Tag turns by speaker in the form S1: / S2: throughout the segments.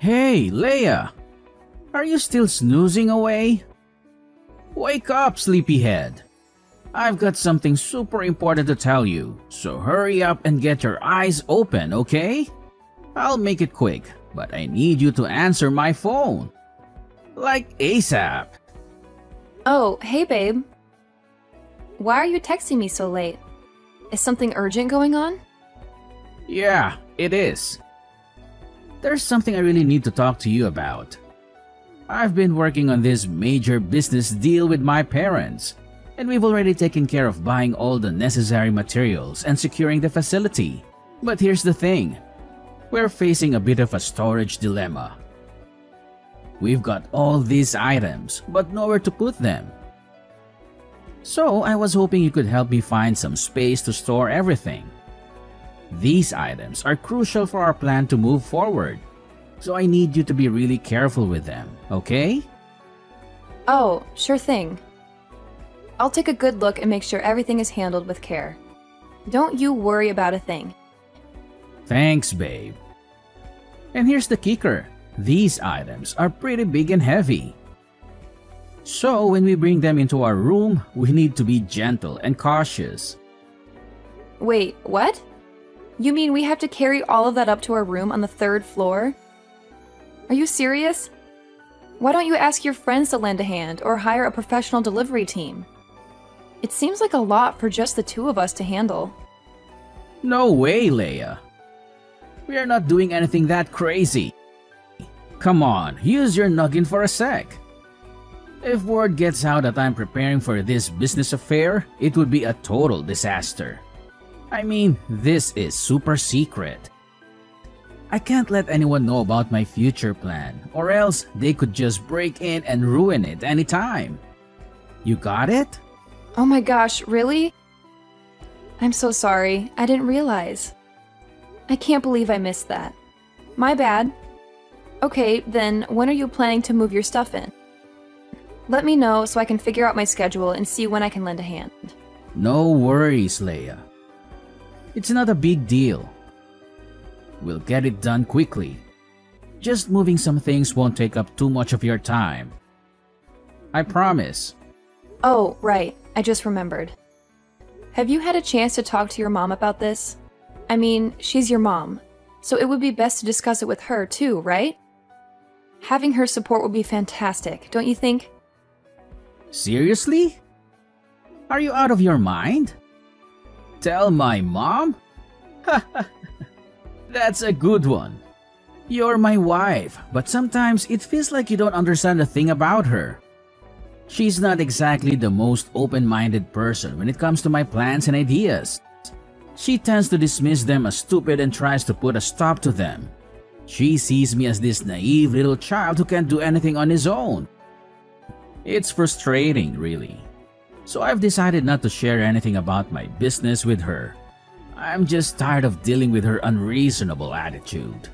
S1: Hey, Leia! Are you still snoozing away? Wake up, sleepyhead! I've got something super important to tell you, so hurry up and get your eyes open, okay? I'll make it quick, but I need you to answer my phone. Like ASAP.
S2: Oh, hey babe. Why are you texting me so late? Is something urgent going on?
S1: Yeah, it is. There's something I really need to talk to you about. I've been working on this major business deal with my parents, and we've already taken care of buying all the necessary materials and securing the facility. But here's the thing. We're facing a bit of a storage dilemma. We've got all these items, but nowhere to put them. So I was hoping you could help me find some space to store everything. These items are crucial for our plan to move forward, so I need you to be really careful with them, okay?
S2: Oh, sure thing. I'll take a good look and make sure everything is handled with care. Don't you worry about a thing.
S1: Thanks, babe. And here's the kicker. These items are pretty big and heavy. So when we bring them into our room, we need to be gentle and cautious.
S2: Wait, what? You mean we have to carry all of that up to our room on the 3rd floor? Are you serious? Why don't you ask your friends to lend a hand or hire a professional delivery team? It seems like a lot for just the 2 of us to handle.
S1: No way, Leia. We are not doing anything that crazy. Come on, use your noggin for a sec. If word gets out that I'm preparing for this business affair, it would be a total disaster. I mean, this is super secret. I can't let anyone know about my future plan, or else they could just break in and ruin it anytime. You got it?
S2: Oh my gosh, really? I'm so sorry, I didn't realize. I can't believe I missed that. My bad. Okay, then when are you planning to move your stuff in? Let me know so I can figure out my schedule and see when I can lend a hand.
S1: No worries, Leia. It's not a big deal. We'll get it done quickly. Just moving some things won't take up too much of your time. I promise.
S2: Oh, right. I just remembered. Have you had a chance to talk to your mom about this? I mean, she's your mom, so it would be best to discuss it with her too, right? Having her support would be fantastic, don't you think?
S1: Seriously? Are you out of your mind? Tell my mom? That's a good one. You're my wife, but sometimes it feels like you don't understand a thing about her. She's not exactly the most open-minded person when it comes to my plans and ideas. She tends to dismiss them as stupid and tries to put a stop to them. She sees me as this naive little child who can't do anything on his own. It's frustrating, really. So I've decided not to share anything about my business with her. I'm just tired of dealing with her unreasonable attitude.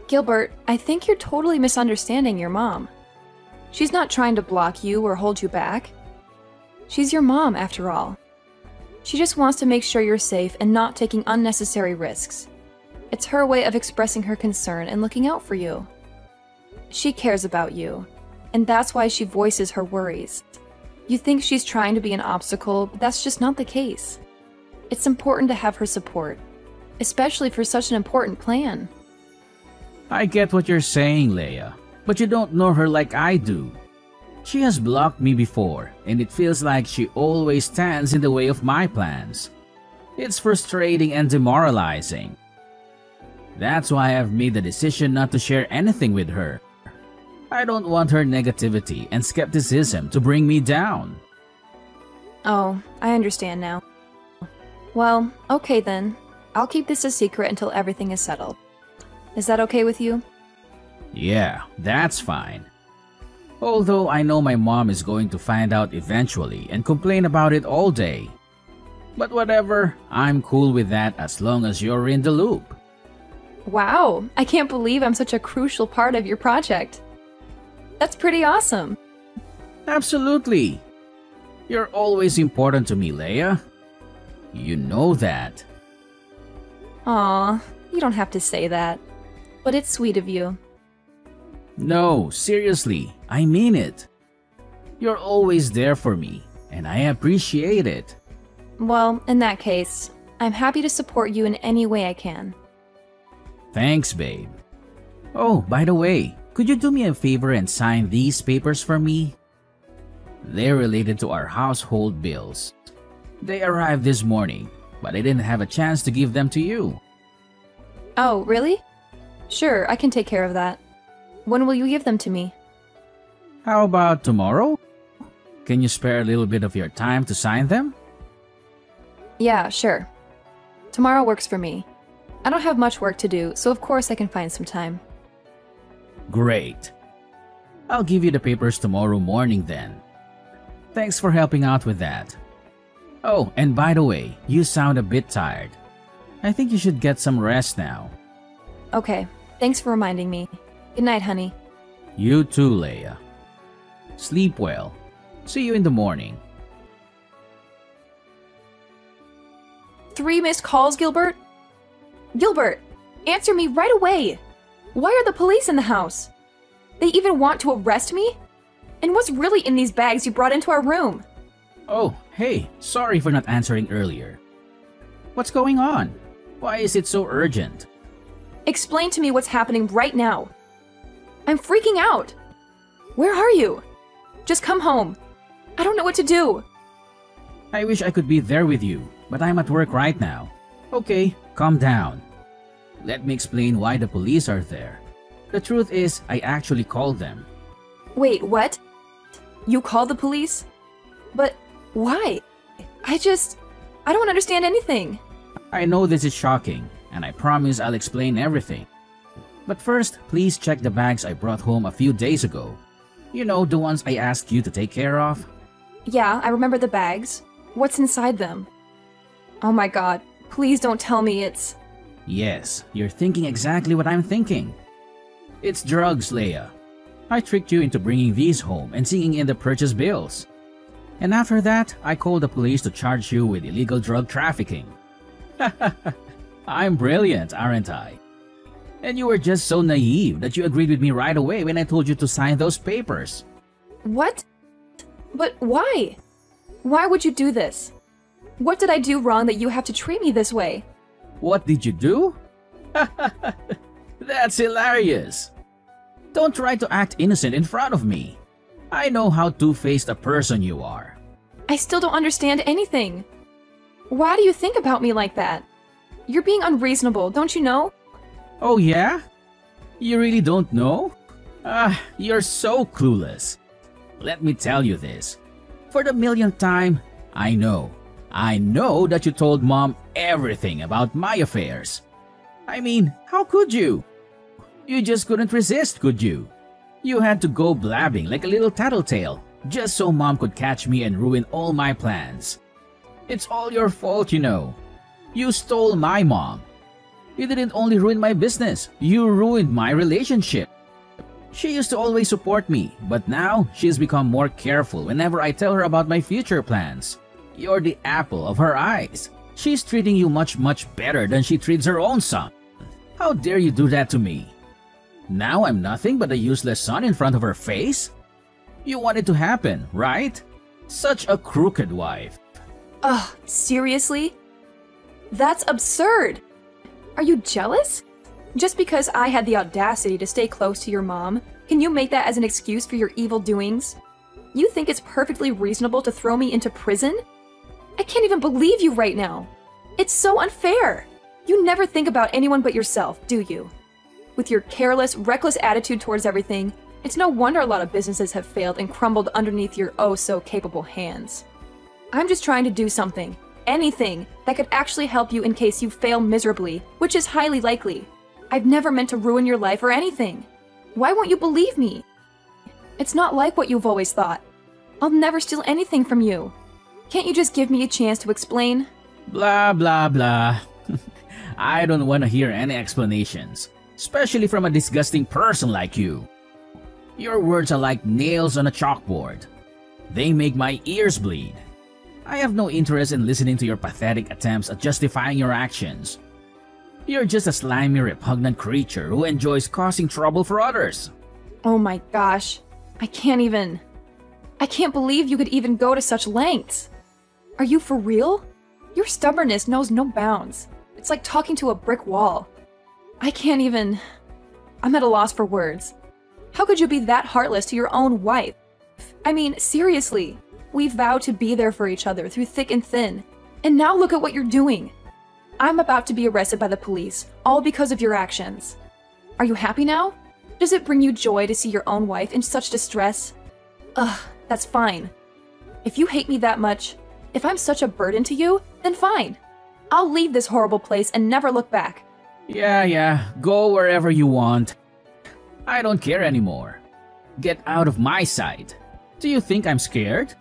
S2: Gilbert, I think you're totally misunderstanding your mom. She's not trying to block you or hold you back. She's your mom, after all. She just wants to make sure you're safe and not taking unnecessary risks. It's her way of expressing her concern and looking out for you. She cares about you, and that's why she voices her worries. You think she's trying to be an obstacle, but that's just not the case. It's important to have her support, especially for such an important plan.
S1: I get what you're saying, Leia, but you don't know her like I do. She has blocked me before, and it feels like she always stands in the way of my plans. It's frustrating and demoralizing. That's why I've made the decision not to share anything with her. I don't want her negativity and skepticism to bring me down.
S2: Oh, I understand now. Well, okay then. I'll keep this a secret until everything is settled. Is that okay with you?
S1: Yeah, that's fine. Although I know my mom is going to find out eventually and complain about it all day. But whatever, I'm cool with that as long as you're in the loop.
S2: Wow, I can't believe I'm such a crucial part of your project. That's pretty awesome.
S1: Absolutely. You're always important to me, Leia. You know that.
S2: Aw, you don't have to say that. But it's sweet of you.
S1: No, seriously, I mean it. You're always there for me, and I appreciate it.
S2: Well, in that case, I'm happy to support you in any way I can.
S1: Thanks, babe. Oh, by the way, could you do me a favor and sign these papers for me? They're related to our household bills. They arrived this morning, but I didn't have a chance to give them to you.
S2: Oh, really? Sure, I can take care of that. When will you give them to me?
S1: How about tomorrow? Can you spare a little bit of your time to sign them?
S2: Yeah, sure. Tomorrow works for me. I don't have much work to do, so of course I can find some time.
S1: Great. I'll give you the papers tomorrow morning then. Thanks for helping out with that. Oh, and by the way, you sound a bit tired. I think you should get some rest now.
S2: Okay, thanks for reminding me. Good night, honey.
S1: You too, Leia. Sleep well. See you in the morning.
S2: 3 missed calls, Gilbert? Gilbert, answer me right away! Why are the police in the house? They even want to arrest me? And what's really in these bags you brought into our room?
S1: Oh, hey, sorry for not answering earlier. What's going on? Why is it so urgent?
S2: Explain to me what's happening right now. I'm freaking out. Where are you? Just come home. I don't know what to do.
S1: I wish I could be there with you, but I'm at work right now. Okay, calm down. Let me explain why the police are there. The truth is, I actually called them.
S2: Wait, what? You called the police? But why? I don't understand anything.
S1: I know this is shocking, and I promise I'll explain everything. But first, please check the bags I brought home a few days ago. You know, the ones I asked you to take care of?
S2: Yeah, I remember the bags. What's inside them? Oh my god, please don't tell me it's...
S1: Yes, you're thinking exactly what I'm thinking. It's drugs, Leia. I tricked you into bringing these home and seeing in the purchase bills. And after that, I called the police to charge you with illegal drug trafficking. I'm brilliant, aren't I? And you were just so naive that you agreed with me right away when I told you to sign those papers.
S2: What? But why? Why would you do this? What did I do wrong that you have to treat me this way?
S1: What did you do? That's hilarious. Don't try to act innocent in front of me. I know how two-faced a person you are.
S2: I still don't understand anything. Why do you think about me like that? You're being unreasonable, don't you know?
S1: Oh yeah? You really don't know? You're so clueless. Let me tell you this. For the millionth time, I know that you told Mom everything about my affairs. I mean, how could you? You just couldn't resist, could you? You had to go blabbing like a little tattletale just so Mom could catch me and ruin all my plans. It's all your fault, you know. You stole my mom. You didn't only ruin my business, you ruined my relationship. She used to always support me, but now she's become more careful whenever I tell her about my future plans. You're the apple of her eyes. She's treating you much better than she treats her own son. How dare you do that to me? Now I'm nothing but a useless son in front of her face? You want it to happen, right? Such a crooked wife.
S2: Ugh, seriously? That's absurd! Are you jealous? Just because I had the audacity to stay close to your mom, can you make that as an excuse for your evil doings? You think it's perfectly reasonable to throw me into prison? I can't even believe you right now. It's so unfair. You never think about anyone but yourself, do you? With your careless, reckless attitude towards everything, it's no wonder a lot of businesses have failed and crumbled underneath your oh-so-capable hands. I'm just trying to do something, anything, that could actually help you in case you fail miserably, which is highly likely. I've never meant to ruin your life or anything. Why won't you believe me? It's not like what you've always thought. I'll never steal anything from you. Can't you just give me a chance to explain?
S1: Blah, blah, blah. I don't want to hear any explanations, especially from a disgusting person like you. Your words are like nails on a chalkboard. They make my ears bleed. I have no interest in listening to your pathetic attempts at justifying your actions. You're just a slimy, repugnant creature who enjoys causing trouble for others.
S2: Oh my gosh. I can't believe you could even go to such lengths. Are you for real? Your stubbornness knows no bounds. It's like talking to a brick wall. I'm at a loss for words. How could you be that heartless to your own wife? I mean, seriously. We vowed to be there for each other through thick and thin. And now look at what you're doing. I'm about to be arrested by the police, all because of your actions. Are you happy now? Does it bring you joy to see your own wife in such distress? Ugh, that's fine. If you hate me that much, if I'm such a burden to you, then fine. I'll leave this horrible place and never look back.
S1: Yeah, go wherever you want. I don't care anymore. Get out of my sight. Do you think I'm scared?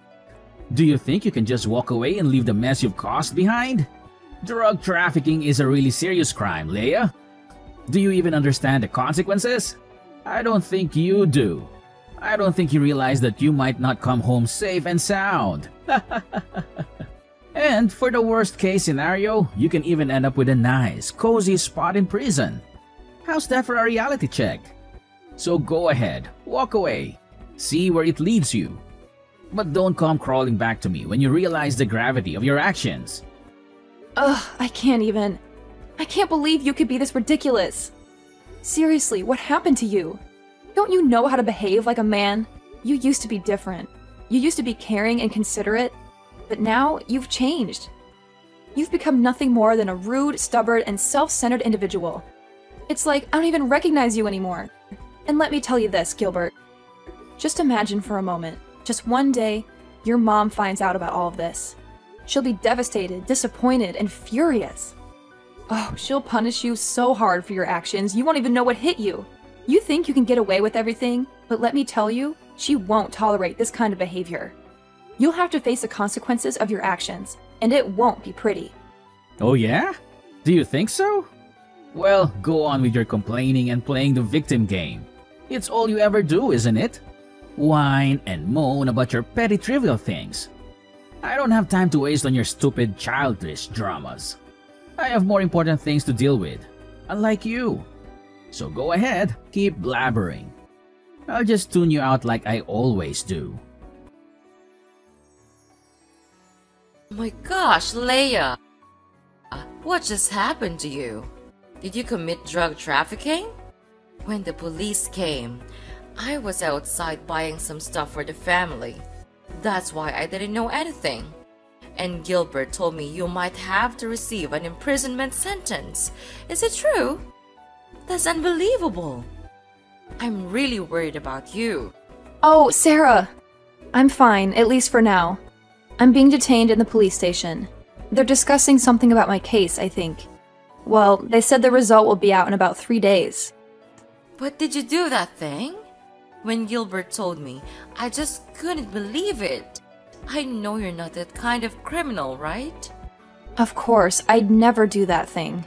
S1: Do you think you can just walk away and leave the mess you've caused behind? Drug trafficking is a really serious crime, Leia. Do you even understand the consequences? I don't think you do. I don't think you realize that you might not come home safe and sound. And for the worst case scenario, you can even end up with a nice, cozy spot in prison. How's that for a reality check? So go ahead, walk away. See where it leads you. But don't come crawling back to me when you realize the gravity of your actions.
S2: Ugh, I can't believe you could be this ridiculous. Seriously, what happened to you? Don't you know how to behave like a man? You used to be different. You used to be caring and considerate, but now you've changed. You've become nothing more than a rude, stubborn, and self-centered individual. It's like I don't even recognize you anymore. And let me tell you this, Gilbert. Just imagine for a moment, just one day, your mom finds out about all of this. She'll be devastated, disappointed, and furious. Oh, she'll punish you so hard for your actions, you won't even know what hit you. You think you can get away with everything, but let me tell you, she won't tolerate this kind of behavior. You'll have to face the consequences of your actions, and it won't be pretty.
S1: Oh yeah? Do you think so? Well, go on with your complaining and playing the victim game. It's all you ever do, isn't it? Whine and moan about your petty trivial things. I don't have time to waste on your stupid childish dramas. I have more important things to deal with, unlike you. So go ahead, keep blabbering. I'll just tune you out like I always do.
S3: Oh my gosh, Leia! What just happened to you? Did you commit drug trafficking? When the police came, I was outside buying some stuff for the family. That's why I didn't know anything. And Gilbert told me you might have to receive an imprisonment sentence. Is it true? That's unbelievable. I'm really worried about you.
S2: Oh, Sarah! I'm fine, at least for now. I'm being detained in the police station. They're discussing something about my case, I think. Well, they said the result will be out in about 3 days.
S3: But did you do that thing? When Gilbert told me, I just couldn't believe it. I know you're not that kind of criminal, right?
S2: Of course, I'd never do that thing.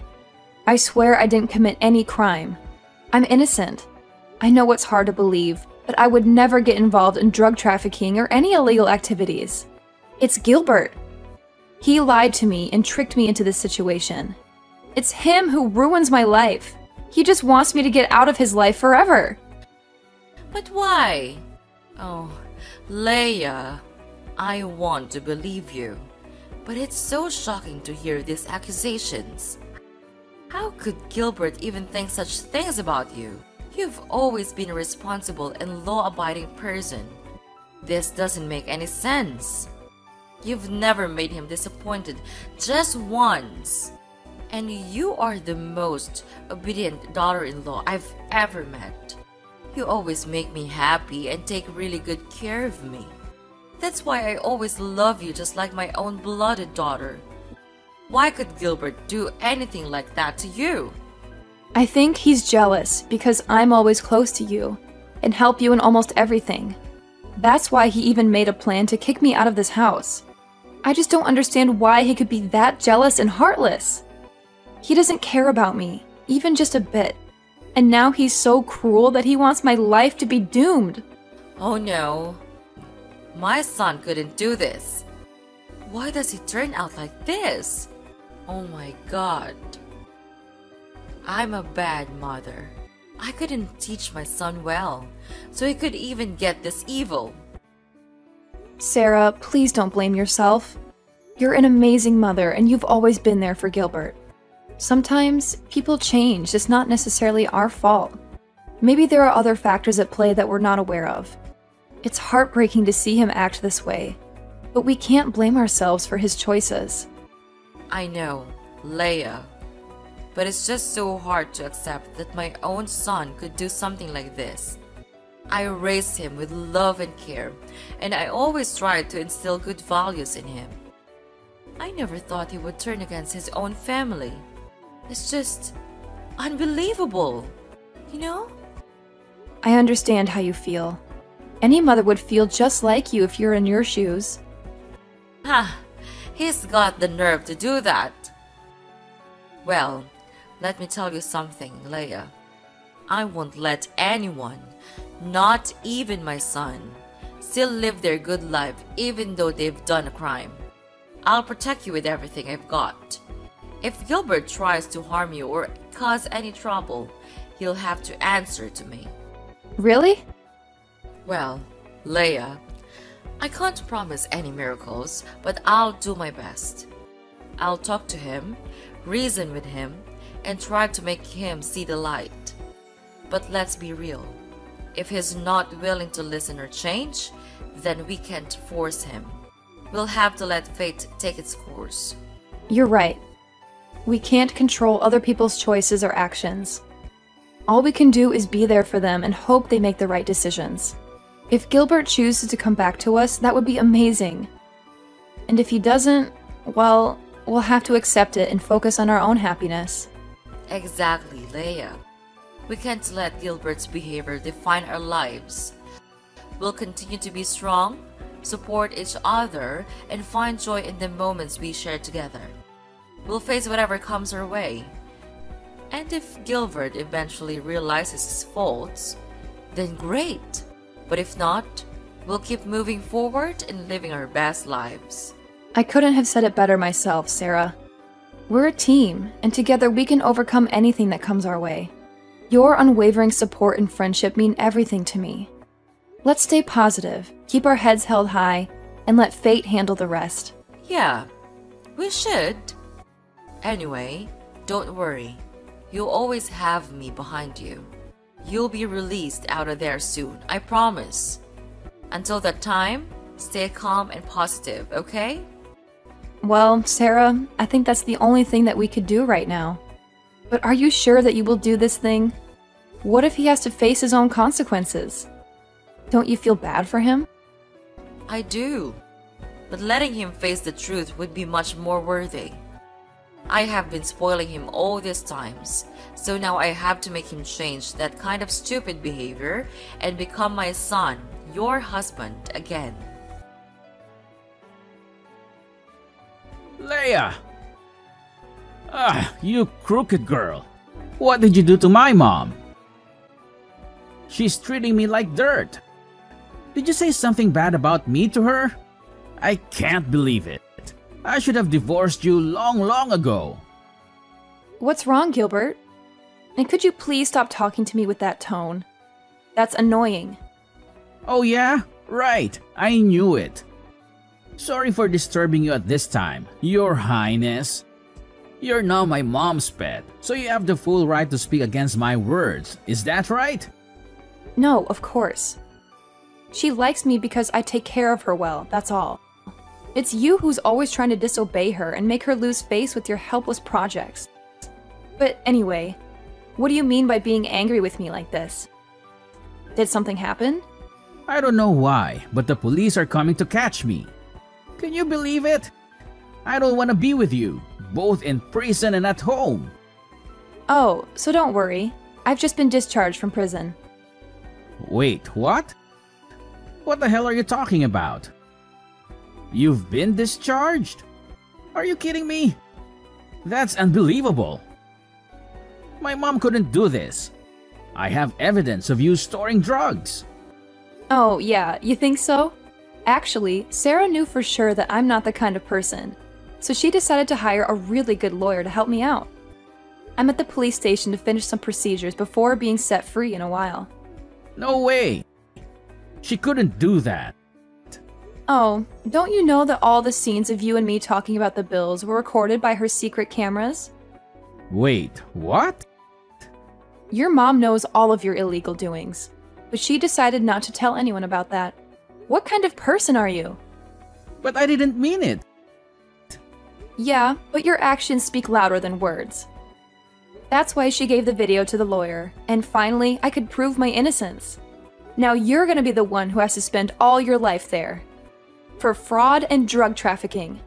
S2: I swear I didn't commit any crime. I'm innocent. I know it's hard to believe, but I would never get involved in drug trafficking or any illegal activities. It's Gilbert. He lied to me and tricked me into this situation. It's him who ruins my life. He just wants me to get out of his life forever.
S3: But why? Oh, Leia, I want to believe you. But it's so shocking to hear these accusations. How could Gilbert even think such things about you? You've always been a responsible and law-abiding person. This doesn't make any sense. You've never made him disappointed just once. And you are the most obedient daughter-in-law I've ever met. You always make me happy and take really good care of me. That's why I always love you just like my own blooded daughter. Why could Gilbert do anything like that to you?
S2: I think he's jealous because I'm always close to you and help you in almost everything. That's why he even made a plan to kick me out of this house. I just don't understand why he could be that jealous and heartless. He doesn't care about me, even just a bit. And now he's so cruel that he wants my life to be doomed.
S3: Oh no. My son couldn't do this. Why does he turn out like this? Oh my God. I'm a bad mother. I couldn't teach my son well, so he could even get this evil.
S2: Sarah, please don't blame yourself. You're an amazing mother, and you've always been there for Gilbert. Sometimes people change. It's not necessarily our fault. Maybe there are other factors at play that we're not aware of. It's heartbreaking to see him act this way, but we can't blame ourselves for his choices.
S3: I know, Leia. But it's just so hard to accept that my own son could do something like this. I raised him with love and care, and I always tried to instill good values in him. I never thought he would turn against his own family. It's just unbelievable, you know?
S2: I understand how you feel. Any mother would feel just like you if you're in your shoes.
S3: Ha! He's got the nerve to do that. Well, let me tell you something, Leia. I won't let anyone, not even my son, still live their good life even though they've done a crime. I'll protect you with everything I've got. If Gilbert tries to harm you or cause any trouble, he'll have to answer to me.
S2: Really?
S3: Well, Leia, I can't promise any miracles, but I'll do my best. I'll talk to him, reason with him, and try to make him see the light. But let's be real. If he's not willing to listen or change, then we can't force him. We'll have to let fate take its course.
S2: You're right. We can't control other people's choices or actions. All we can do is be there for them and hope they make the right decisions. If Gilbert chooses to come back to us, that would be amazing. And if he doesn't, well, we'll have to accept it and focus on our own happiness.
S3: Exactly, Leia. We can't let Gilbert's behavior define our lives. We'll continue to be strong, support each other, and find joy in the moments we share together. We'll face whatever comes our way. And if Gilbert eventually realizes his faults, then great. But if not, we'll keep moving forward and living our best lives.
S2: I couldn't have said it better myself, Sarah. We're a team, and together we can overcome anything that comes our way. Your unwavering support and friendship mean everything to me. Let's stay positive, keep our heads held high, and let fate handle the rest.
S3: Yeah, we should. Anyway, don't worry. You'll always have me behind you. You'll be released out of there soon, I promise. Until that time, stay calm and positive, okay?
S2: Well, Sarah, I think that's the only thing that we could do right now. But are you sure that you will do this thing? What if he has to face his own consequences? Don't you feel bad for him?
S3: I do. But letting him face the truth would be much more worthy. I have been spoiling him all these times, so now I have to make him change that kind of stupid behavior and become my son, your husband, again.
S1: Leia! Ah, you crooked girl. What did you do to my mom? She's treating me like dirt. Did you say something bad about me to her? I can't believe it. I should have divorced you long ago.
S2: What's wrong, Gilbert? And could you please stop talking to me with that tone? That's annoying.
S1: Oh yeah? Right. I knew it. Sorry for disturbing you at this time, Your Highness. You're now my mom's pet, so you have the full right to speak against my words. Is that right?
S2: No, of course. She likes me because I take care of her well, that's all. It's you who's always trying to disobey her and make her lose face with your helpless projects. But anyway, what do you mean by being angry with me like this? Did something happen?
S1: I don't know why, but the police are coming to catch me. Can you believe it? I don't want to be with you, both in prison and at home.
S2: Oh, so don't worry. I've just been discharged from prison.
S1: Wait, what? What the hell are you talking about? You've been discharged? Are you kidding me? That's unbelievable. My mom couldn't do this. I have evidence of you storing drugs.
S2: Oh, yeah, you think so? Actually, Sarah knew for sure that I'm not the kind of person, so she decided to hire a really good lawyer to help me out. I'm at the police station to finish some procedures before being set free in a while.
S1: No way! She couldn't do that.
S2: Oh, don't you know that all the scenes of you and me talking about the bills were recorded by her secret cameras?
S1: Wait, what?
S2: Your mom knows all of your illegal doings, but she decided not to tell anyone about that. What kind of person are you?
S1: But I didn't mean it.
S2: Yeah, but your actions speak louder than words. That's why she gave the video to the lawyer, and finally, I could prove my innocence. Now you're gonna be the one who has to spend all your life there. For fraud and drug trafficking.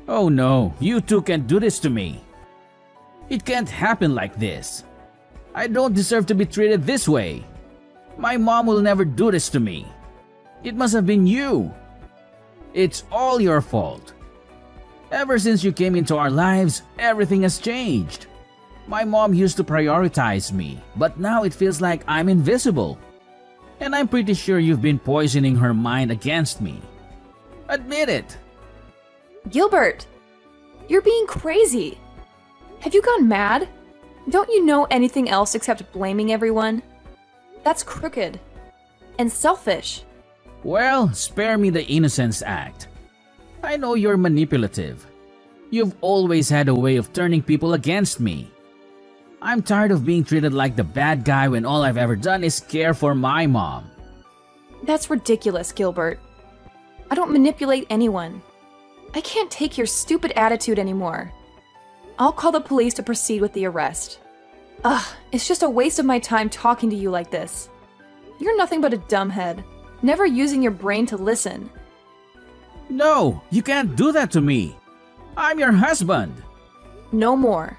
S1: Oh no, you two can't do this to me. It can't happen like this. I don't deserve to be treated this way. My mom will never do this to me. It must have been you. It's all your fault. Ever since you came into our lives, everything has changed. My mom used to prioritize me, but now it feels like I'm invisible. And I'm pretty sure you've been poisoning her mind against me. Admit it.
S2: Gilbert! You're being crazy! Have you gone mad? Don't you know anything else except blaming everyone? That's crooked. And selfish.
S1: Well, spare me the Innocence Act. I know you're manipulative. You've always had a way of turning people against me. I'm tired of being treated like the bad guy when all I've ever done is care for my mom.
S2: That's ridiculous, Gilbert. I don't manipulate anyone. I can't take your stupid attitude anymore. I'll call the police to proceed with the arrest. Ugh, it's just a waste of my time talking to you like this. You're nothing but a dumbhead, never using your brain to listen.
S1: No, you can't do that to me. I'm your husband.
S2: No more.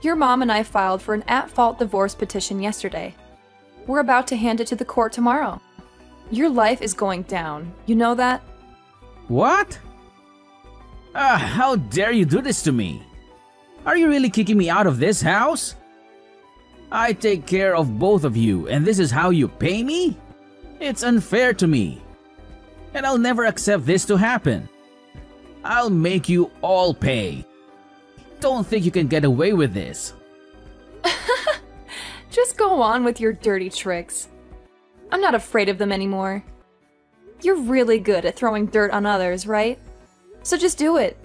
S2: Your mom and I filed for an at-fault divorce petition yesterday. We're about to hand it to the court tomorrow. Your life is going down. You know that?
S1: What? How dare you do this to me? Are you really kicking me out of this house? I take care of both of you, and this is how you pay me? It's unfair to me. And I'll never accept this to happen. I'll make you all pay. Don't think you can get away with this.
S2: Just go on with your dirty tricks. I'm not afraid of them anymore. You're really good at throwing dirt on others, right? So just do it.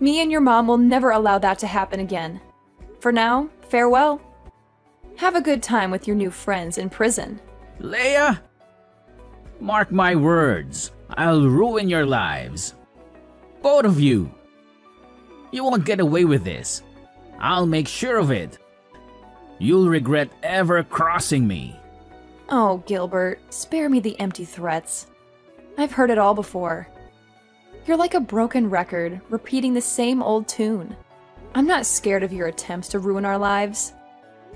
S2: Me and your mom will never allow that to happen again. For now, farewell. Have a good time with your new friends in prison.
S1: Leia? Mark my words. I'll ruin your lives. Both of you. You won't get away with this. I'll make sure of it. You'll regret ever crossing me.
S2: Oh, Gilbert, spare me the empty threats. I've heard it all before. You're like a broken record, repeating the same old tune. I'm not scared of your attempts to ruin our lives.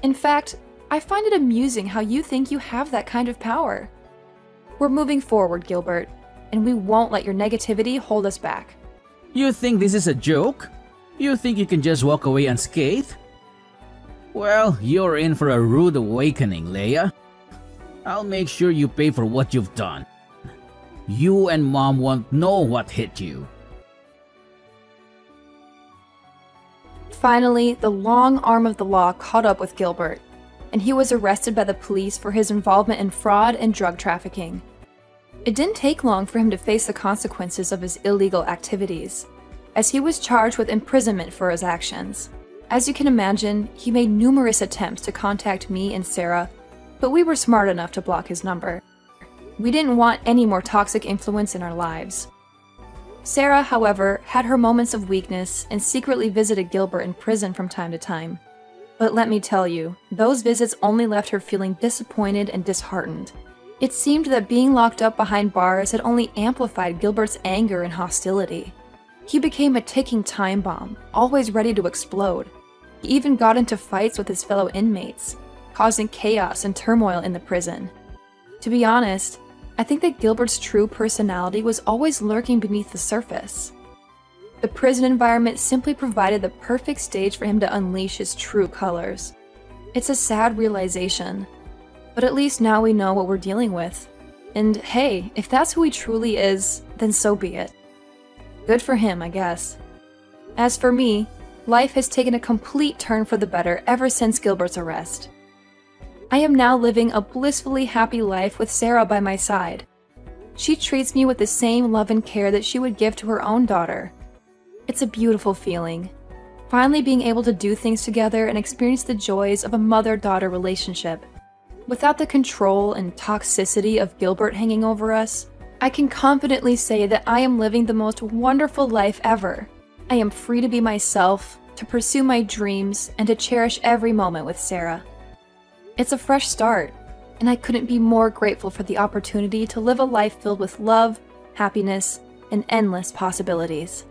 S2: In fact, I find it amusing how you think you have that kind of power. We're moving forward, Gilbert, and we won't let your negativity hold us back.
S1: You think this is a joke? You think you can just walk away unscathed? Well, you're in for a rude awakening, Leia. I'll make sure you pay for what you've done. You and Mom won't know what hit you.
S2: Finally, the long arm of the law caught up with Gilbert, and he was arrested by the police for his involvement in fraud and drug trafficking. It didn't take long for him to face the consequences of his illegal activities, as he was charged with imprisonment for his actions. As you can imagine, he made numerous attempts to contact me and Sarah, but we were smart enough to block his number. We didn't want any more toxic influence in our lives. Sarah, however, had her moments of weakness and secretly visited Gilbert in prison from time to time. But let me tell you, those visits only left her feeling disappointed and disheartened. It seemed that being locked up behind bars had only amplified Gilbert's anger and hostility. He became a ticking time bomb, always ready to explode. He even got into fights with his fellow inmates, causing chaos and turmoil in the prison. To be honest, I think that Gilbert's true personality was always lurking beneath the surface. The prison environment simply provided the perfect stage for him to unleash his true colors. It's a sad realization, but at least now we know what we're dealing with. And hey, if that's who he truly is, then so be it. Good for him, I guess. As for me, life has taken a complete turn for the better ever since Gilbert's arrest. I am now living a blissfully happy life with Sarah by my side. She treats me with the same love and care that she would give to her own daughter. It's a beautiful feeling, finally being able to do things together and experience the joys of a mother-daughter relationship. Without the control and toxicity of Gilbert hanging over us, I can confidently say that I am living the most wonderful life ever. I am free to be myself, to pursue my dreams, and to cherish every moment with Sarah. It's a fresh start, and I couldn't be more grateful for the opportunity to live a life filled with love, happiness, and endless possibilities.